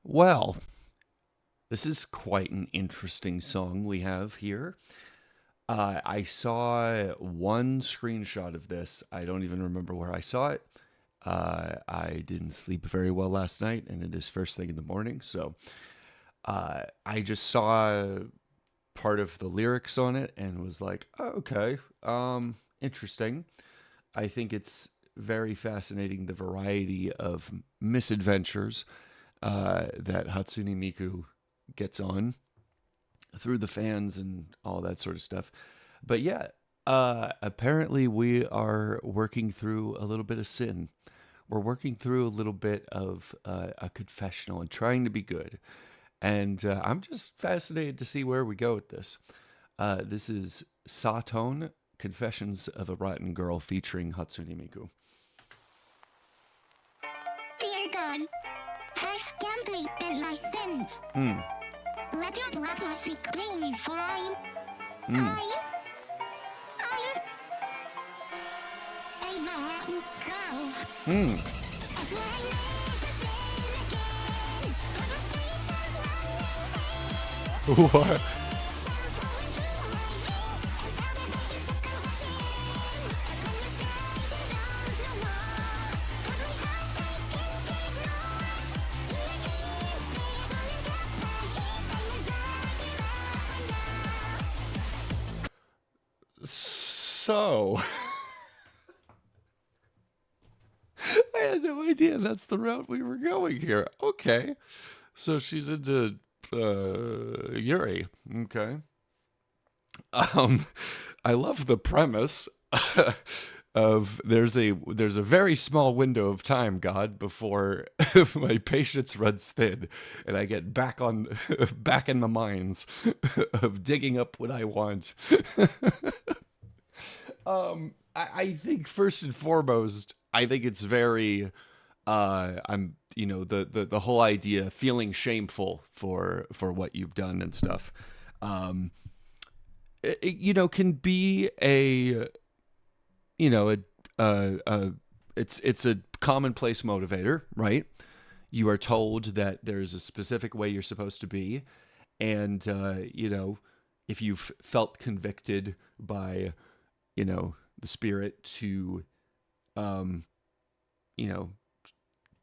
Well, this is quite an interesting song we have here. I saw one screenshot of this. I don't even remember where I saw it. I didn't sleep very well last night, and it is first thing in the morning. So I just saw part of the lyrics on it and was like, oh, okay, interesting. I think it's very fascinating the variety of misadventures that Hatsune Miku gets on through the fans and all that sort of stuff. But yeah, apparently we are working through a little bit of sin. We're working through a little bit of a confessional and trying to be good. And I'm just fascinated to see where we go with this. This is SAWTOWNE, Confessions of a Rotten Girl featuring Hatsune Miku. Dear God, I scant repent my sins. Hmm. Let your blood wash me clean, for Hmm. I am a rotten girl. Hmm. I swear I never sin again. What? So, I had no idea that's the route we were going here. Okay. So she's into Yuri. Okay. Um, I love the premise of there's a very small window of time, God, before my patience runs thin, and I get back on back in the mines of digging up what I want. I think first and foremost, I think it's very I'm the whole idea feeling shameful for what you've done and stuff. Um, can be a you know a it's a commonplace motivator, right? You are told that there's a specific way you're supposed to be, and if you've felt convicted by the spirit to um you know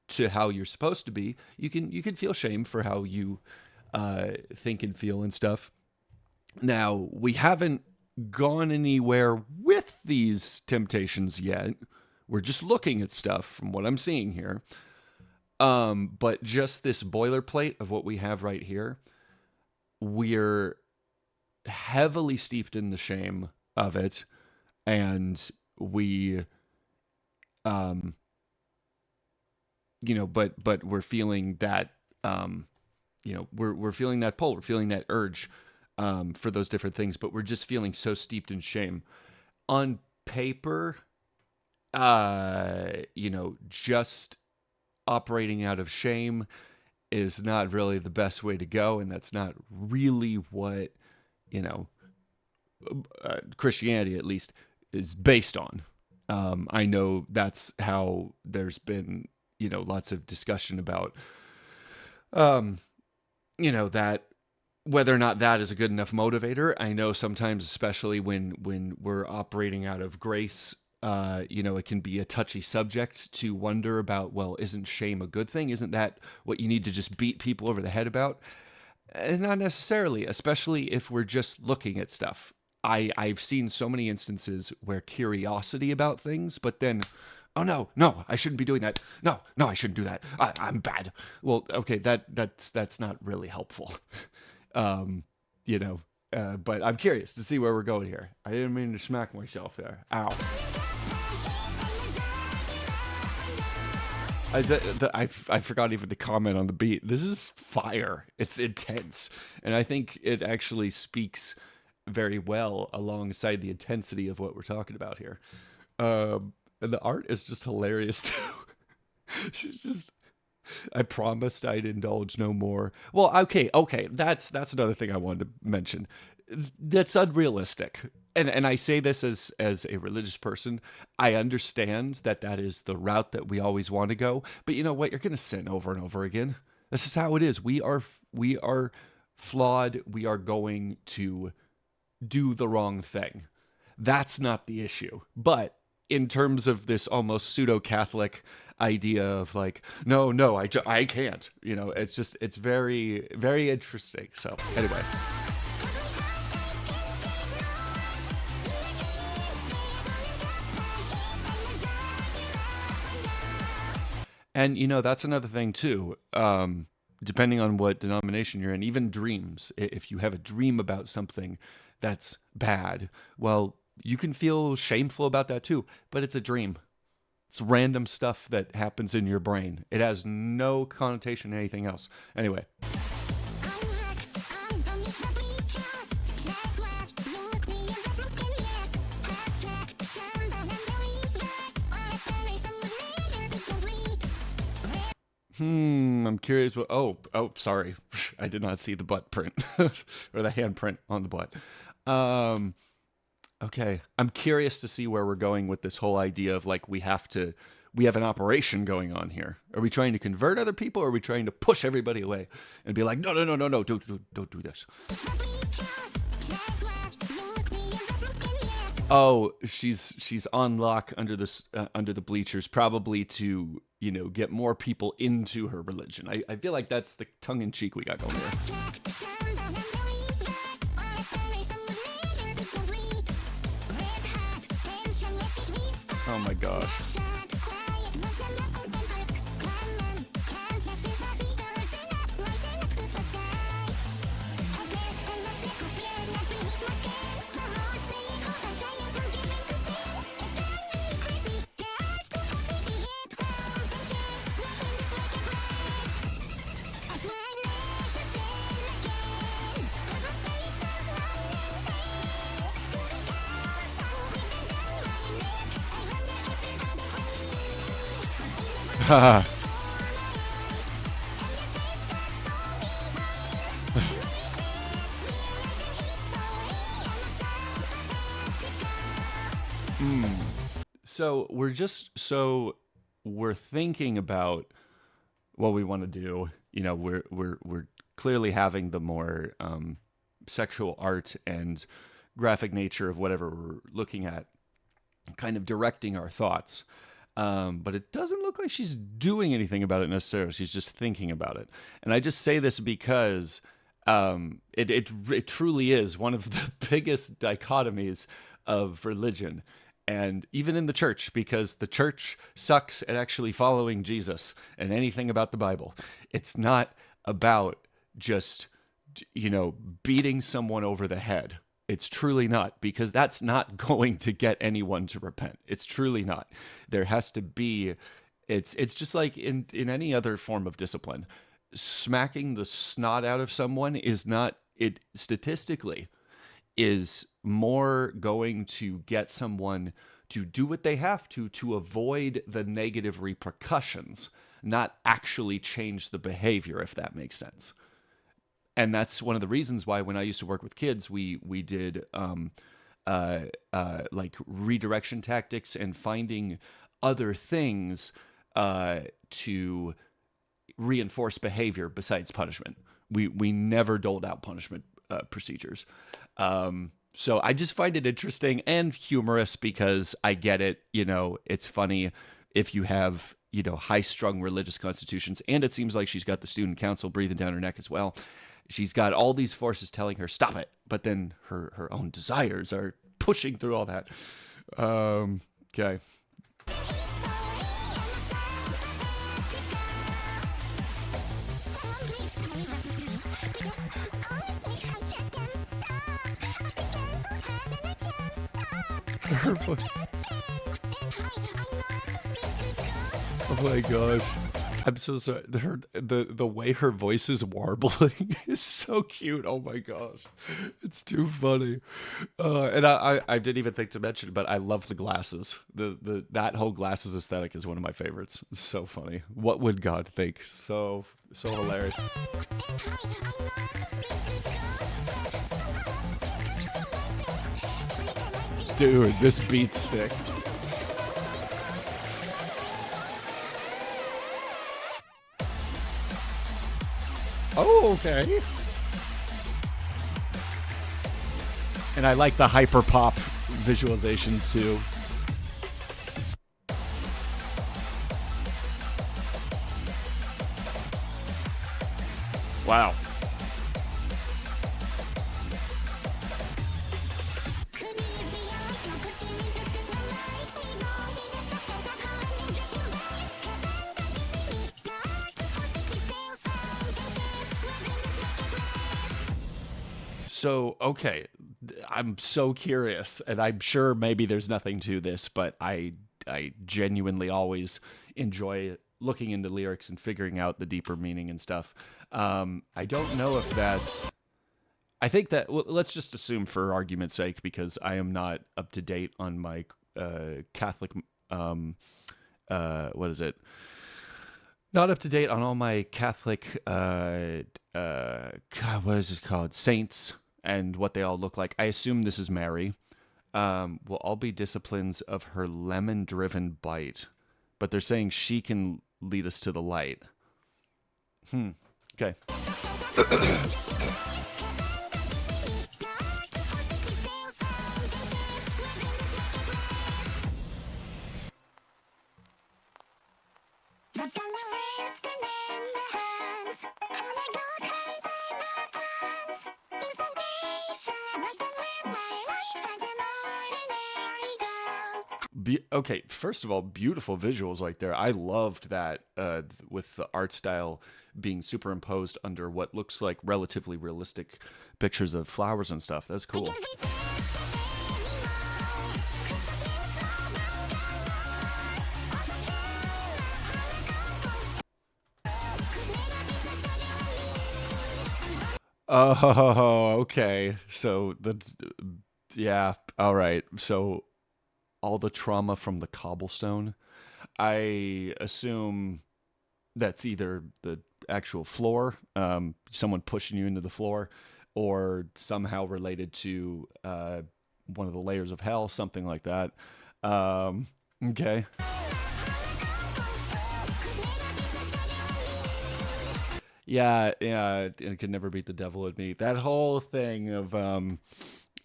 to how you're supposed to be, you can feel shame for how you think and feel and stuff. Now, we haven't gone anywhere with these temptations yet. We're just looking at stuff from what I'm seeing here. But just this boilerplate of what we have right here, we're heavily steeped in the shame of it, and we um but we're feeling that we're feeling that pull, we're feeling that urge for those different things, but we're just feeling so steeped in shame. On paper, just operating out of shame is not really the best way to go, and that's not really what you know Christianity, at least, is based on. I know that's how there's been lots of discussion about um, that whether or not that is a good enough motivator. I know sometimes, especially when we're operating out of grace, it can be a touchy subject to wonder about, well, isn't shame a good thing? Isn't that what you need to just beat people over the head about? Not necessarily, especially if we're just looking at stuff. I've seen so many instances where curiosity about things, but then, oh no, no, I shouldn't be doing that. No, no, I shouldn't do that. I'm bad. Well, okay, that's not really helpful. um, but I'm curious to see where we're going here. I didn't mean to smack myself there. Ow. I forgot even to comment on the beat. This is fire. It's intense. And I think it actually speaks very well alongside the intensity of what we're talking about here. And the art is just hilarious too. She's just, I promised I'd indulge no more. Well, okay, that's another thing I wanted to mention. That's unrealistic. And I say this as a religious person. I understand that that is the route that we always want to go, but you know what? You're going to sin over and over again. This is how it is. We are flawed. We are going to do the wrong thing. That's not the issue. But in terms of this almost pseudo-Catholic idea of like, no, I can't. It's very, very interesting. So anyway. And that's another thing too. Depending on what denomination you're in, even dreams. If you have a dream about something that's bad, well, you can feel shameful about that too. But it's a dream. It's random stuff that happens in your brain. It has no connotation to anything else. Anyway. I'm curious what. Oh, sorry. I did not see the butt print or the handprint on the butt. Okay. I'm curious to see where we're going with this whole idea of like we have an operation going on here. Are we trying to convert other people, or are we trying to push everybody away and be like, no, don't do this? Oh, she's on lock under the bleachers, probably to get more people into her religion. I feel like that's the tongue in cheek we got going there. Oh my gosh. So we're thinking about what we want to do. We're clearly having the more sexual art and graphic nature of whatever we're looking at, kind of directing our thoughts. But it doesn't look like she's doing anything about it necessarily. She's just thinking about it. And I just say this because it truly is one of the biggest dichotomies of religion. And even in the church, because the church sucks at actually following Jesus and anything about the Bible. It's not about just, beating someone over the head. It's truly not, because that's not going to get anyone to repent. It's truly not. There has to be, it's just like in any other form of discipline. Smacking the snot out of someone is not, it statistically is more going to get someone to do what they have to avoid the negative repercussions, not actually change the behavior, if that makes sense. And that's one of the reasons why when I used to work with kids, we did like redirection tactics and finding other things to reinforce behavior besides punishment. We never doled out punishment procedures. So I just find it interesting and humorous because I get it. It's funny if you have, high-strung religious constitutions. And it seems like she's got the student council breathing down her neck as well. She's got all these forces telling her, stop it. But then her own desires are pushing through all that. Okay. Oh my gosh. I'm so sorry. The way her voice is warbling is so cute. Oh my gosh. It's too funny. And I didn't even think to mention it, but I love the glasses. That whole glasses aesthetic is one of my favorites. It's so funny. What would God think? So hilarious. Dude, this beat's sick. Oh, okay. And I like the hyper pop visualizations too. Wow. So, okay, I'm so curious, and I'm sure maybe there's nothing to this, but I genuinely always enjoy looking into lyrics and figuring out the deeper meaning and stuff. I don't know if that's. I think that well, let's just assume, for argument's sake, because I am not up to date on my Catholic. What is it? Not up to date on all my Catholic. God, what is it called? Saints and what they all look like. I assume this is Mary. Will all be disciplines of her lemon-driven bite, but they're saying she can lead us to the light. Okay. The thunder is in the hands. Holy God has my information. I can live my life as an ordinary girl. Okay, first of all, beautiful visuals right there. I loved that with the art style being superimposed under what looks like relatively realistic pictures of flowers and stuff. That's cool. Oh, okay. So that's yeah. All right. So all the trauma from the cobblestone. I assume that's either the actual floor, someone pushing you into the floor, or somehow related to one of the layers of hell, something like that. Okay. Yeah, yeah, it could never beat the devil at me. That whole thing of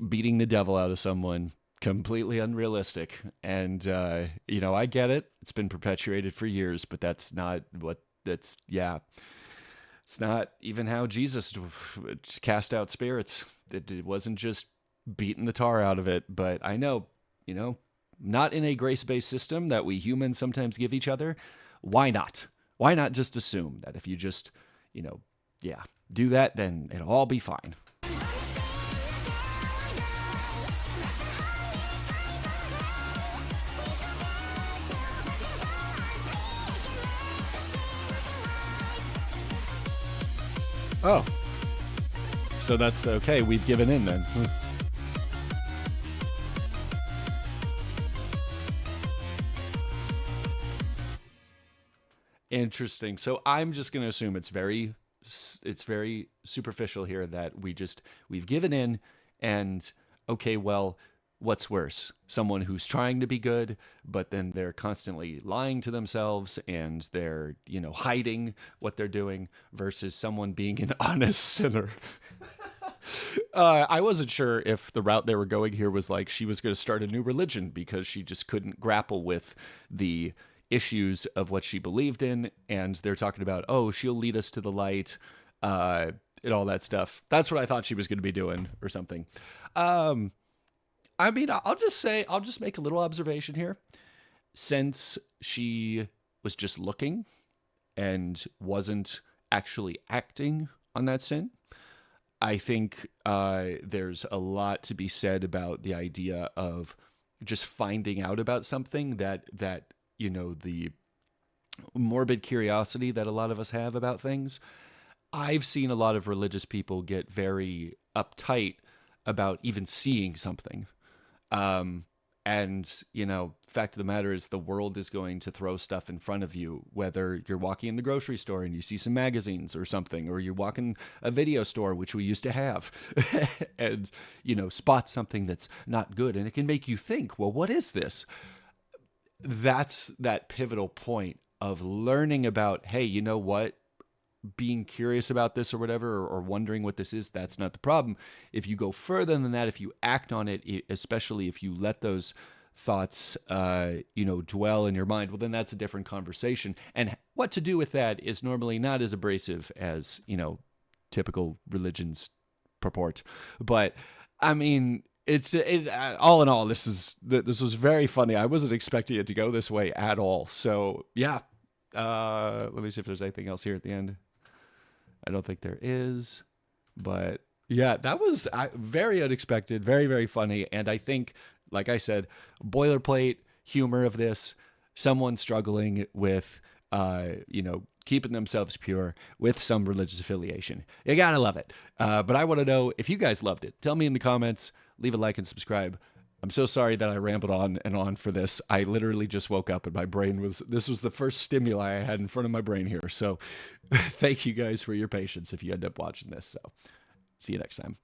beating the devil out of someone, completely unrealistic. And I get it. It's been perpetuated for years, but that's not what that's yeah. It's not even how Jesus cast out spirits. It wasn't just beating the tar out of it, but I know, not in a grace-based system that we humans sometimes give each other. Why not? Why not just assume that if you just, yeah, do that, then it'll all be fine. Oh, so that's okay. We've given in then. Interesting. So I'm just going to assume it's very superficial here that we've given in, and okay, well, what's worse? Someone who's trying to be good, but then they're constantly lying to themselves and they're, hiding what they're doing, versus someone being an honest sinner. I wasn't sure if the route they were going here was like she was going to start a new religion because she just couldn't grapple with the issues of what she believed in, and they're talking about, oh, she'll lead us to the light, and all that stuff. That's what I thought she was going to be doing, or something. I mean, I'll just make a little observation here. Since she was just looking and wasn't actually acting on that sin, I think there's a lot to be said about the idea of just finding out about something that the morbid curiosity that a lot of us have about things. I've seen a lot of religious people get very uptight about even seeing something. And fact of the matter is the world is going to throw stuff in front of you, whether you're walking in the grocery store and you see some magazines or something, or you're walking a video store, which we used to have, and, spot something that's not good. And it can make you think, well, what is this? That's that pivotal point of learning about, hey, you know what? being curious about this or whatever, or wondering what this is, that's not the problem. If you go further than that, if you act on it, especially if you let those thoughts, dwell in your mind, well, then that's a different conversation. And what to do with that is normally not as abrasive as, typical religions purport. But I mean, all in all, this was very funny. I wasn't expecting it to go this way at all. So yeah, let me see if there's anything else here at the end. I don't think there is, but yeah, that was very unexpected, very, very funny. And I think, like I said, boilerplate humor of this, someone struggling with, keeping themselves pure with some religious affiliation. You gotta love it. But I want to know if you guys loved it. Tell me in the comments, leave a like and subscribe. I'm so sorry that I rambled on and on for this. I literally just woke up and my brain this was the first stimuli I had in front of my brain here. So thank you guys for your patience if you end up watching this. So see you next time.